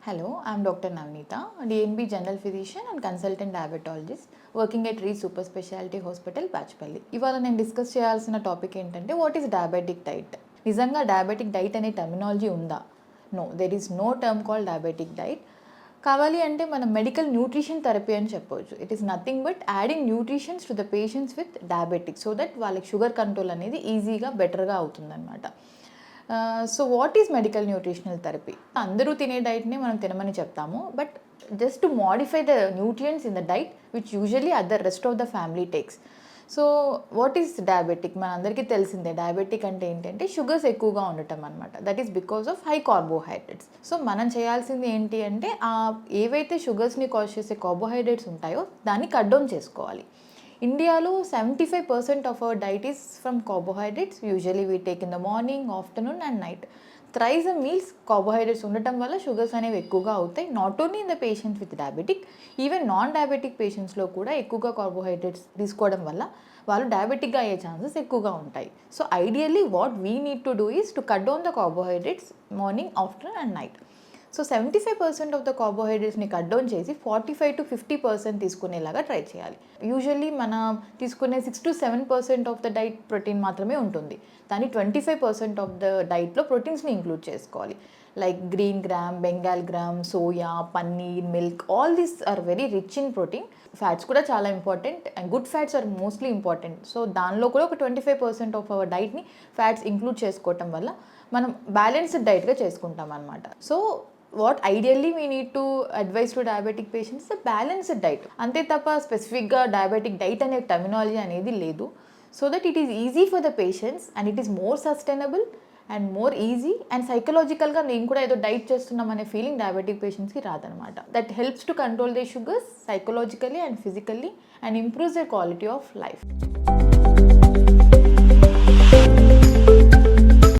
Hello, I'm Dr. Navneeta, DNB General Physician and Consultant Diabetologist working at Reach Super Specialty Hospital, Pachpalli. ఇవాళ నేను discuss చేయాల్సిన topic ఏంటంటే what is diabetic diet. నిజంగా diabetic diet అనే terminology ఉందా? No, there is no term called diabetic diet. కావాలి అంటే మనం మెడికల్ న్యూట్రిషన్ థెరపీ అని చెప్పవచ్చు. It is nothing but adding nutritions to the patients with diabetic so that వాళ్ళకి sugar control అనేది ఈజీగా బెటర్గా అవుతుందన్నమాట. So what is medical nutritional therapy? అందరూ తినే డైట్ని మనం తినమని చెప్తాము, but just to modify the nutrients in the diet which usually other rest of the family takes. So what is diabetic? మన అందరికీ తెలిసిందే డయాబెటిక్ అంటే ఏంటంటే షుగర్స్ ఎక్కువగా ఉండటం అనమాట. That is because of high carbohydrates. So మనం చేయాల్సింది ఏంటి అంటే ఏవైతే షుగర్స్ని కాజ్ చేసే కార్బోహైడ్రేట్స్ ఉంటాయో దాన్ని కట్ డౌన్ చేసుకోవాలి. ఇండియాలో 75% of our diet is from carbohydrates. Usually we take in the morning, afternoon and night. Thrice a meals carbohydrates ఉండటం వల్ల షుగర్స్ అనేవి ఎక్కువగా అవుతాయి. Not only in the patients with diabetic, even non diabetic పేషెంట్స్లో కూడా ఎక్కువగా కార్బోహైడ్రేట్స్ తీసుకోవడం వల్ల వాళ్ళు డయాబెటిక్గా అయ్యే ఛాన్సెస్ ఎక్కువగా ఉంటాయి. So ideally what we need to do is to cut down the carbohydrates morning, afternoon and night. So 75% of the కార్బోహైడ్రేట్స్ని కట్ డౌన్ చేసి 45 to 50% తీసుకునేలాగా ట్రై చేయాలి. యూజువల్లీ మనం తీసుకునే 6 to 7% of the diet protein మాత్రమే ఉంటుంది. దాన్ని 25% ఆఫ్ ద డైట్లో ప్రోటీన్స్ని ఇంక్లూడ్ చేసుకోవాలి. Like green gram, Bengal gram, soya, paneer, milk, all these are very rich in protein. Fats కూడా చాలా important and good fats are mostly important. So దానిలో కూడా ఒక 25% ఆఫ్ అవర్ డైట్ని ఫ్యాట్స్ ఇంక్లూడ్ చేసుకోవటం వల్ల మనం బ్యాలెన్స్డ్ డైట్గా చేసుకుంటాం అనమాట. So what ideally we need to advise to diabetic patients the balanced diet. అంతే తప్ప స్పెసిఫిక్గా డయాబెటిక్ డైట్ అనే టర్మినాలజీ అనేది లేదు. So that it is easy for the patients and it is more sustainable and more easy and సైకలాజికల్గా నేను కూడా ఏదో డైట్ చేస్తున్నాం అనే ఫీలింగ్ డయాబెటిక్ పేషెంట్స్కి రాదనమాట. That helps to control they sugars psychologically and physically and improves the quality of life.